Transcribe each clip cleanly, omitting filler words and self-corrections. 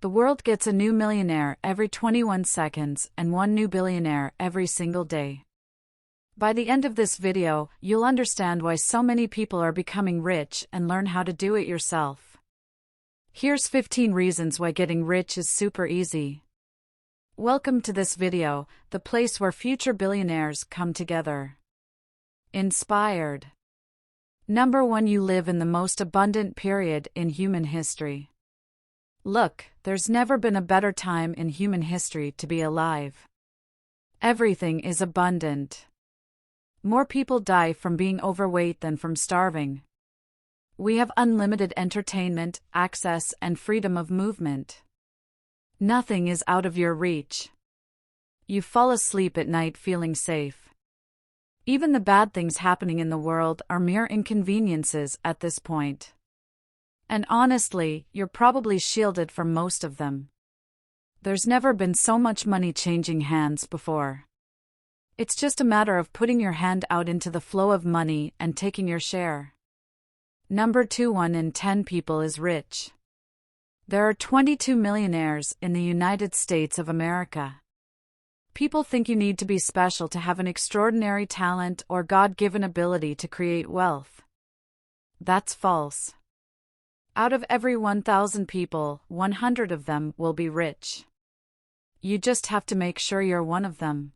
The world gets a new millionaire every 21 seconds and one new billionaire every single day. By the end of this video, you'll understand why so many people are becoming rich and learn how to do it yourself. Here's 15 reasons why getting rich is super easy. Welcome to this video, the place where future billionaires come together. Inspired. Number 1. You live in the most abundant period in human history. Look, there's never been a better time in human history to be alive. Everything is abundant. More people die from being overweight than from starving. We have unlimited entertainment, access, and freedom of movement. Nothing is out of your reach. You fall asleep at night feeling safe. Even the bad things happening in the world are mere inconveniences at this point. And honestly, you're probably shielded from most of them. There's never been so much money changing hands before. It's just a matter of putting your hand out into the flow of money and taking your share. Number 2. 1 in 10 people is rich. There are 22 millionaires in the United States of America. People think you need to be special to have an extraordinary talent or God-given ability to create wealth. That's false. Out of every 1,000 people, 100 of them will be rich. You just have to make sure you're one of them.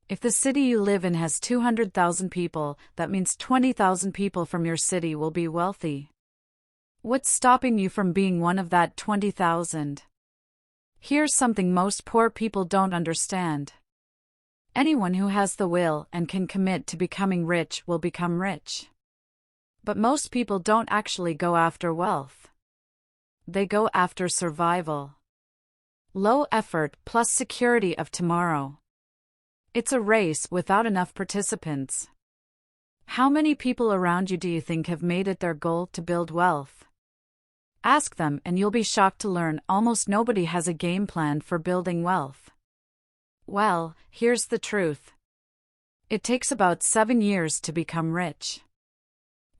If the city you live in has 200,000 people, that means 20,000 people from your city will be wealthy. What's stopping you from being one of that 20,000? Here's something most poor people don't understand. Anyone who has the will and can commit to becoming rich will become rich. But most people don't actually go after wealth. They go after survival. Low effort plus security of tomorrow. It's a race without enough participants. How many people around you do you think have made it their goal to build wealth? Ask them and you'll be shocked to learn almost nobody has a game plan for building wealth. Well, here's the truth. It takes about 7 years to become rich.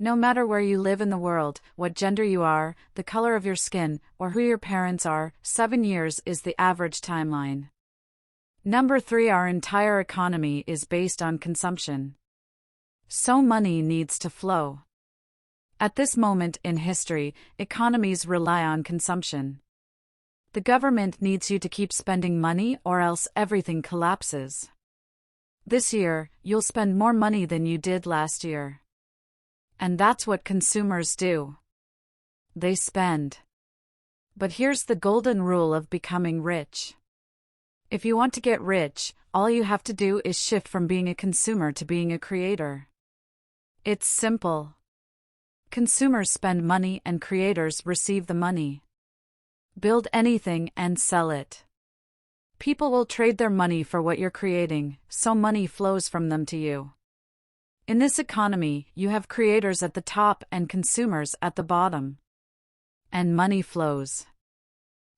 No matter where you live in the world, what gender you are, the color of your skin, or who your parents are, 7 years is the average timeline. Number 3. Our entire economy is based on consumption. So money needs to flow. At this moment in history, economies rely on consumption. The government needs you to keep spending money or else everything collapses. This year, you'll spend more money than you did last year. And that's what consumers do. They spend. But here's the golden rule of becoming rich. If you want to get rich, all you have to do is shift from being a consumer to being a creator. It's simple. Consumers spend money and creators receive the money. Build anything and sell it. People will trade their money for what you're creating, so money flows from them to you. In this economy, you have creators at the top and consumers at the bottom. And money flows.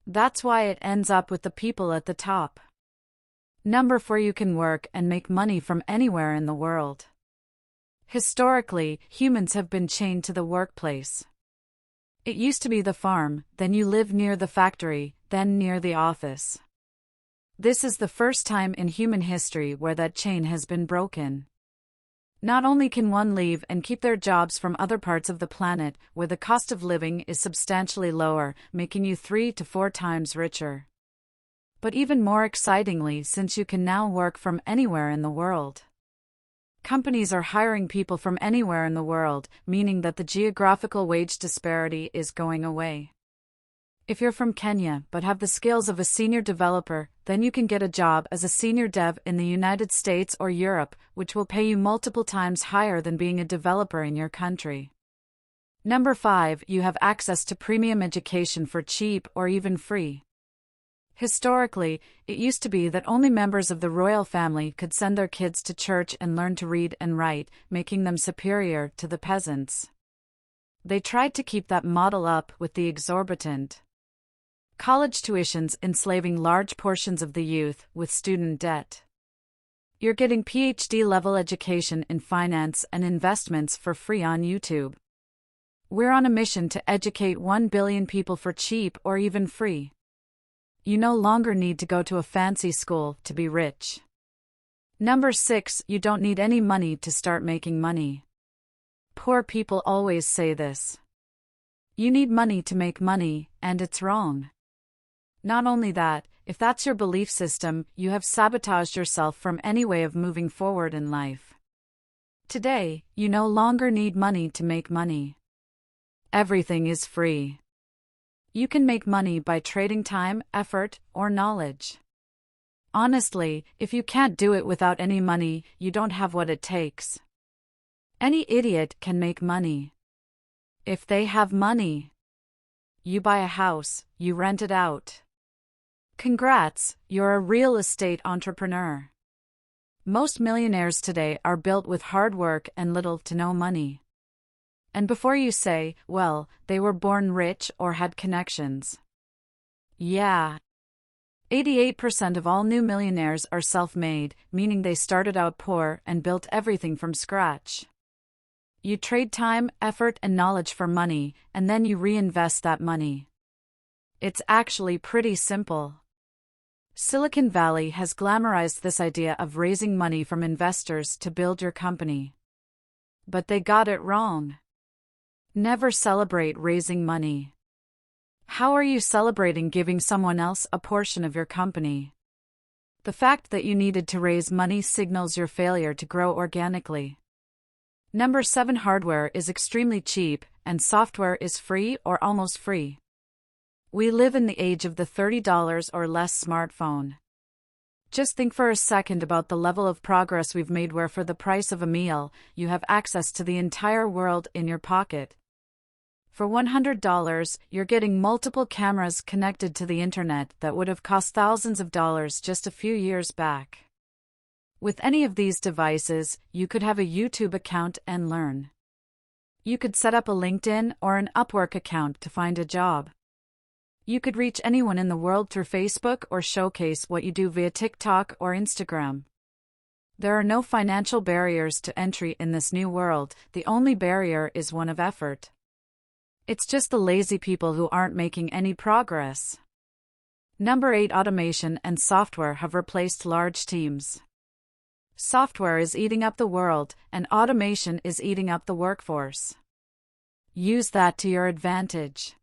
That's why it ends up with the people at the top. Number 4. You can work and make money from anywhere in the world. Historically, humans have been chained to the workplace. It used to be the farm, then you live near the factory, then near the office. This is the first time in human history where that chain has been broken. Not only can one leave and keep their jobs from other parts of the planet where the cost of living is substantially lower, making you 3 to 4 times richer. But even more excitingly, since you can now work from anywhere in the world. Companies are hiring people from anywhere in the world, meaning that the geographical wage disparity is going away. If you're from Kenya but have the skills of a senior developer, then you can get a job as a senior dev in the United States or Europe, which will pay you multiple times higher than being a developer in your country. Number 5. You have access to premium education for cheap or even free. Historically, it used to be that only members of the royal family could send their kids to church and learn to read and write, making them superior to the peasants. They tried to keep that model up with the exorbitant college tuitions, enslaving large portions of the youth with student debt. You're getting PhD-level education in finance and investments for free on YouTube. We're on a mission to educate 1 billion people for cheap or even free. You no longer need to go to a fancy school to be rich. Number 6, you don't need any money to start making money. Poor people always say this. You need money to make money, and it's wrong. Not only that, if that's your belief system, you have sabotaged yourself from any way of moving forward in life. Today, you no longer need money to make money. Everything is free. You can make money by trading time, effort, or knowledge. Honestly, if you can't do it without any money, you don't have what it takes. Any idiot can make money. If they have money, you buy a house, you rent it out. Congrats, you're a real estate entrepreneur. Most millionaires today are built with hard work and little to no money. And before you say, well, they were born rich or had connections. Yeah. 88% of all new millionaires are self-made, meaning they started out poor and built everything from scratch. You trade time, effort, and knowledge for money, and then you reinvest that money. It's actually pretty simple. Silicon Valley has glamorized this idea of raising money from investors to build your company. But they got it wrong. Never celebrate raising money. How are you celebrating giving someone else a portion of your company? The fact that you needed to raise money signals your failure to grow organically. Number 7, hardware is extremely cheap, and software is free or almost free. We live in the age of the $30 or less smartphone. Just think for a second about the level of progress we've made where for the price of a meal, you have access to the entire world in your pocket. For $100, you're getting multiple cameras connected to the internet that would have cost thousands of dollars just a few years back. With any of these devices, you could have a YouTube account and learn. You could set up a LinkedIn or an Upwork account to find a job. You could reach anyone in the world through Facebook or showcase what you do via TikTok or Instagram. There are no financial barriers to entry in this new world, the only barrier is one of effort. It's just the lazy people who aren't making any progress. Number 8, automation and software have replaced large teams. Software is eating up the world, and automation is eating up the workforce. Use that to your advantage.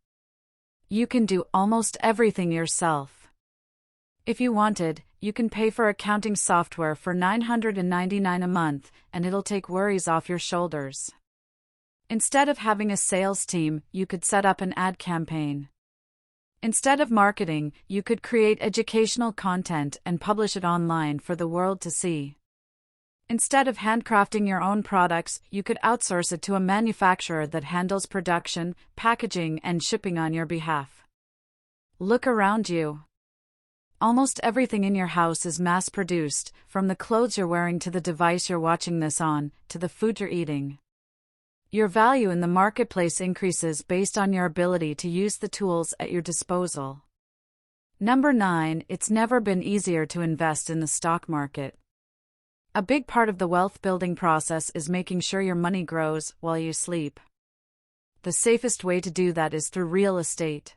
You can do almost everything yourself. If you wanted, you can pay for accounting software for $999 a month, and it'll take worries off your shoulders. Instead of having a sales team, you could set up an ad campaign. Instead of marketing, you could create educational content and publish it online for the world to see. Instead of handcrafting your own products, you could outsource it to a manufacturer that handles production, packaging, and shipping on your behalf. Look around you. Almost everything in your house is mass-produced, from the clothes you're wearing to the device you're watching this on, to the food you're eating. Your value in the marketplace increases based on your ability to use the tools at your disposal. Number 9, it's never been easier to invest in the stock market. A big part of the wealth-building process is making sure your money grows while you sleep. The safest way to do that is through real estate.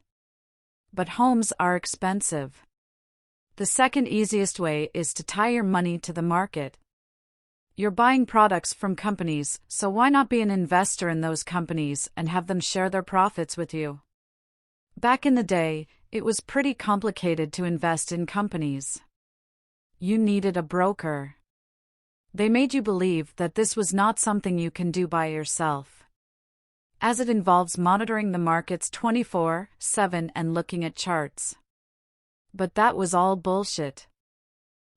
But homes are expensive. The second easiest way is to tie your money to the market. You're buying products from companies, so why not be an investor in those companies and have them share their profits with you? Back in the day, it was pretty complicated to invest in companies. You needed a broker. They made you believe that this was not something you can do by yourself, as it involves monitoring the markets 24/7 and looking at charts. But that was all bullshit.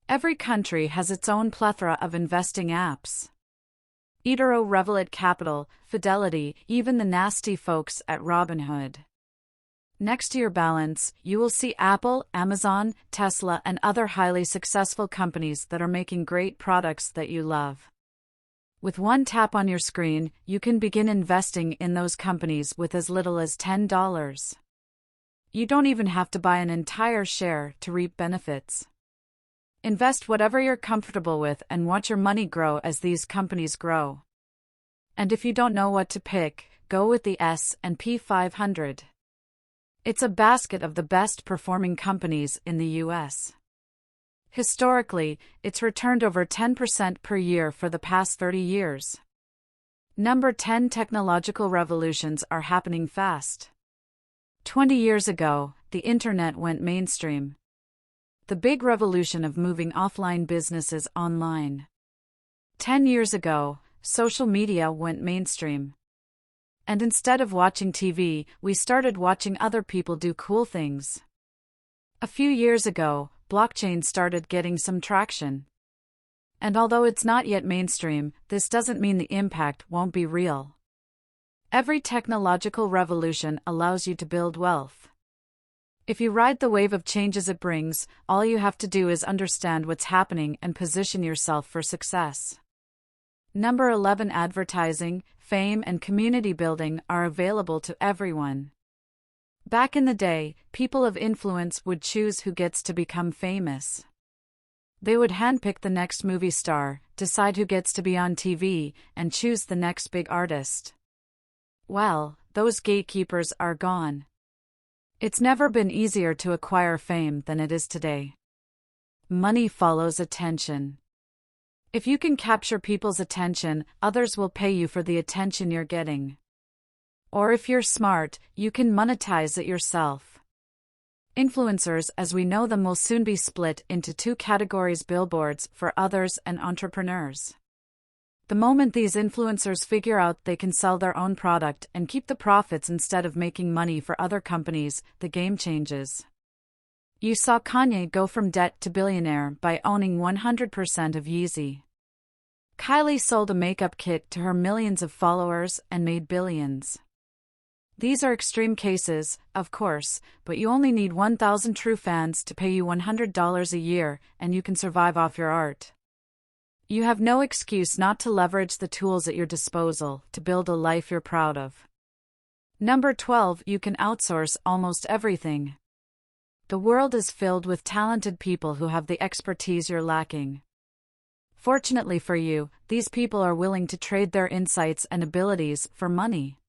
Every country has its own plethora of investing apps. eToro, Revolut Capital, Fidelity, even the nasty folks at Robinhood. Next to your balance, you will see Apple, Amazon, Tesla, and other highly successful companies that are making great products that you love. With one tap on your screen, you can begin investing in those companies with as little as $10. You don't even have to buy an entire share to reap benefits. Invest whatever you're comfortable with and watch your money grow as these companies grow. And if you don't know what to pick, go with the S&P 500. It's a basket of the best performing companies in the US. Historically, it's returned over 10% per year for the past 30 years. Number 10. Technological revolutions are happening fast. 20 years ago, the internet went mainstream. The big revolution of moving offline businesses online. 10 years ago, social media went mainstream. And instead of watching TV, we started watching other people do cool things. A few years ago, blockchain started getting some traction. And although it's not yet mainstream, this doesn't mean the impact won't be real. Every technological revolution allows you to build wealth. If you ride the wave of changes it brings, all you have to do is understand what's happening and position yourself for success. Number 11. Advertising, fame, and community building are available to everyone. Back in the day, people of influence would choose who gets to become famous. They would handpick the next movie star, decide who gets to be on TV, and choose the next big artist. Well, those gatekeepers are gone. It's never been easier to acquire fame than it is today. Money follows attention. If you can capture people's attention, others will pay you for the attention you're getting. Or if you're smart, you can monetize it yourself. Influencers, as we know them, will soon be split into two categories: billboards for others and entrepreneurs. The moment these influencers figure out they can sell their own product and keep the profits instead of making money for other companies, the game changes. You saw Kanye go from debt to billionaire by owning 100% of Yeezy. Kylie sold a makeup kit to her millions of followers and made billions. These are extreme cases, of course, but you only need 1,000 true fans to pay you $100 a year, and you can survive off your art. You have no excuse not to leverage the tools at your disposal to build a life you're proud of. Number 12. You can outsource almost everything. The world is filled with talented people who have the expertise you're lacking. Fortunately for you, these people are willing to trade their insights and abilities for money.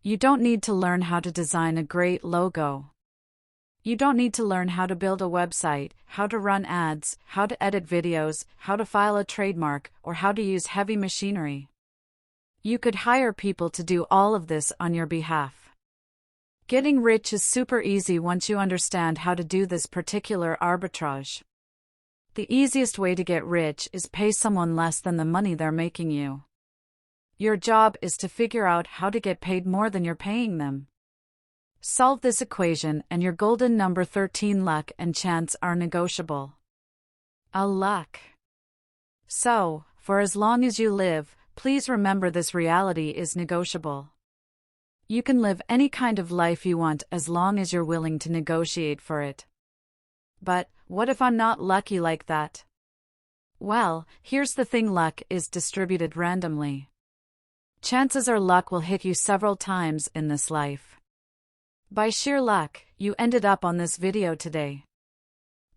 You don't need to learn how to design a great logo. You don't need to learn how to build a website, how to run ads, how to edit videos, how to file a trademark, or how to use heavy machinery. You could hire people to do all of this on your behalf. Getting rich is super easy once you understand how to do this particular arbitrage. The easiest way to get rich is pay someone less than the money they're making you. Your job is to figure out how to get paid more than you're paying them. Solve this equation and your golden number 13. Luck and chance are negotiable. Luck. So, for as long as you live, please remember this reality is negotiable. You can live any kind of life you want as long as you're willing to negotiate for it. But, what if I'm not lucky like that? Well, here's the thing: luck is distributed randomly. Chances are luck will hit you several times in this life. By sheer luck, you ended up on this video today.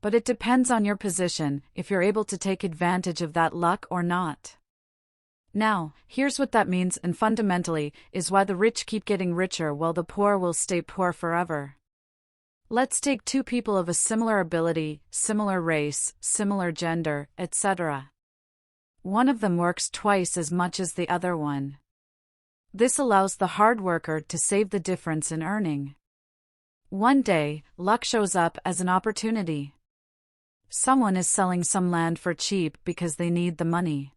But it depends on your position, if you're able to take advantage of that luck or not. Now, here's what that means, and fundamentally, is why the rich keep getting richer while the poor will stay poor forever. Let's take two people of a similar ability, similar race, similar gender, etc. One of them works twice as much as the other one. This allows the hard worker to save the difference in earning. One day, luck shows up as an opportunity. Someone is selling some land for cheap because they need the money.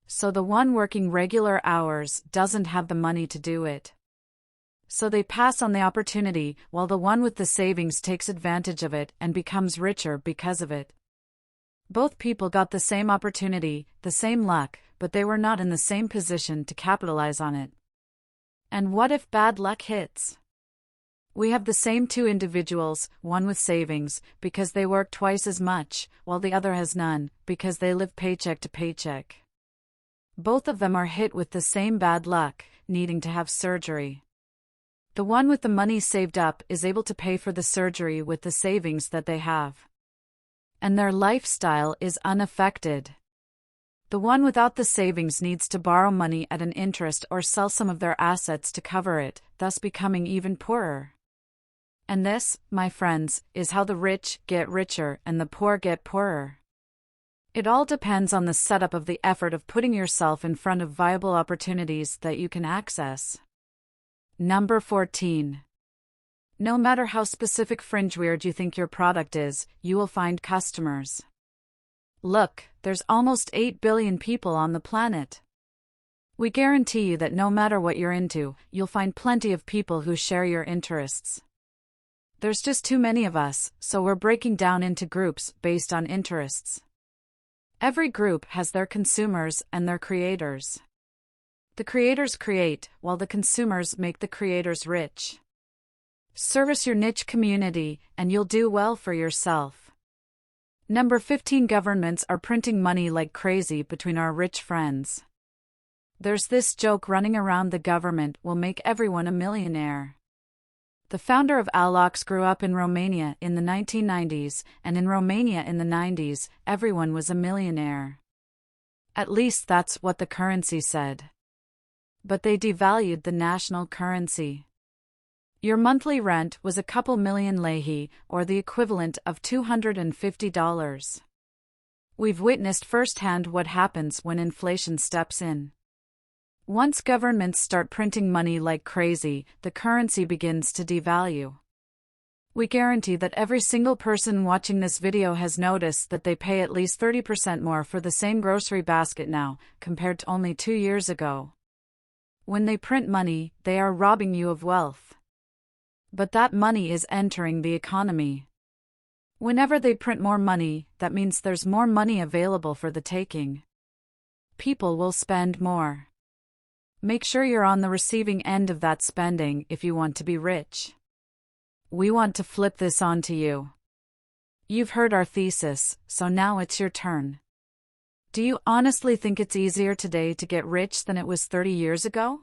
So the one working regular hours doesn't have the money to do it. So they pass on the opportunity, while the one with the savings takes advantage of it and becomes richer because of it. Both people got the same opportunity, the same luck, but they were not in the same position to capitalize on it. And what if bad luck hits? We have the same two individuals, one with savings, because they work twice as much, while the other has none, because they live paycheck to paycheck. Both of them are hit with the same bad luck, needing to have surgery. The one with the money saved up is able to pay for the surgery with the savings that they have. And their lifestyle is unaffected. The one without the savings needs to borrow money at an interest or sell some of their assets to cover it, thus becoming even poorer. And this, my friends, is how the rich get richer and the poor get poorer. It all depends on the setup of the effort of putting yourself in front of viable opportunities that you can access. Number 14. No matter how specific fringe weird you think your product is, you will find customers. Look, there's almost 8 billion people on the planet. We guarantee you that no matter what you're into, you'll find plenty of people who share your interests. There's just too many of us, so we're breaking down into groups based on interests. Every group has their consumers and their creators. The creators create, while the consumers make the creators rich. Service your niche community, and you'll do well for yourself. Number 15. Governments are printing money like crazy between our rich friends. There's this joke running around: the government will make everyone a millionaire. The founder of Alox grew up in Romania in the 1990s, and in Romania in the 90s, everyone was a millionaire. At least that's what the currency said. But they devalued the national currency. Your monthly rent was a couple million lei, or the equivalent of $250. We've witnessed firsthand what happens when inflation steps in. Once governments start printing money like crazy, the currency begins to devalue. We guarantee that every single person watching this video has noticed that they pay at least 30% more for the same grocery basket now, compared to only 2 years ago. When they print money, they are robbing you of wealth. But that money is entering the economy. Whenever they print more money, that means there's more money available for the taking. People will spend more. Make sure you're on the receiving end of that spending if you want to be rich. We want to flip this on to you. You've heard our thesis, so now it's your turn. Do you honestly think it's easier today to get rich than it was 30 years ago?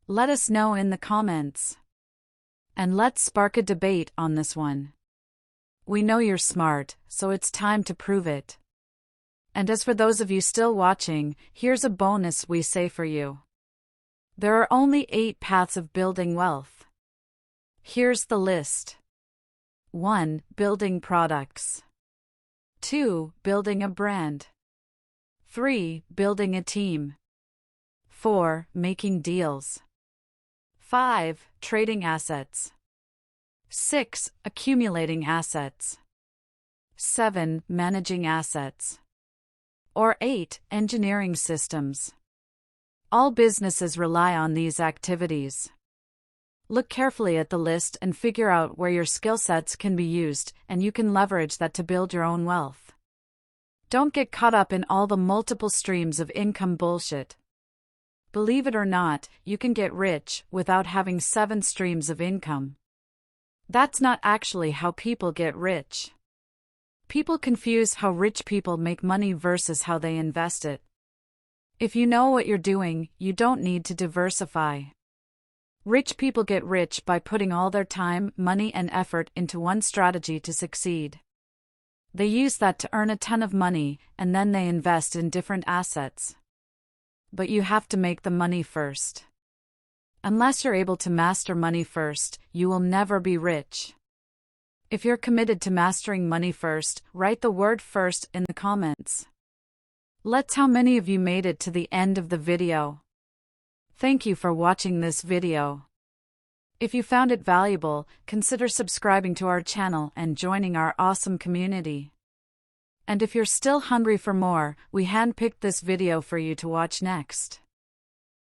Let us know in the comments. And let's spark a debate on this one. We know you're smart, so it's time to prove it. And as for those of you still watching, here's a bonus we say for you. There are only 8 paths of building wealth. Here's the list. 1. Building products. 2. Building a brand. 3. Building a team. 4. Making deals. 5. Trading assets. 6. Accumulating assets. 7. Managing assets. Or 8. Engineering systems. All businesses rely on these activities. Look carefully at the list and figure out where your skill sets can be used, and you can leverage that to build your own wealth. Don't get caught up in all the multiple streams of income bullshit. Believe it or not, you can get rich without having 7 streams of income. That's not actually how people get rich. People confuse how rich people make money versus how they invest it. If you know what you're doing, you don't need to diversify. Rich people get rich by putting all their time, money, and effort into one strategy to succeed. They use that to earn a ton of money, and then they invest in different assets. But you have to make the money first. Unless you're able to master money first, you will never be rich. If you're committed to mastering money first, write the word "first" in the comments. Let's how many of you made it to the end of the video. Thank you for watching this video. If you found it valuable, consider subscribing to our channel and joining our awesome community. And if you're still hungry for more, we handpicked this video for you to watch next.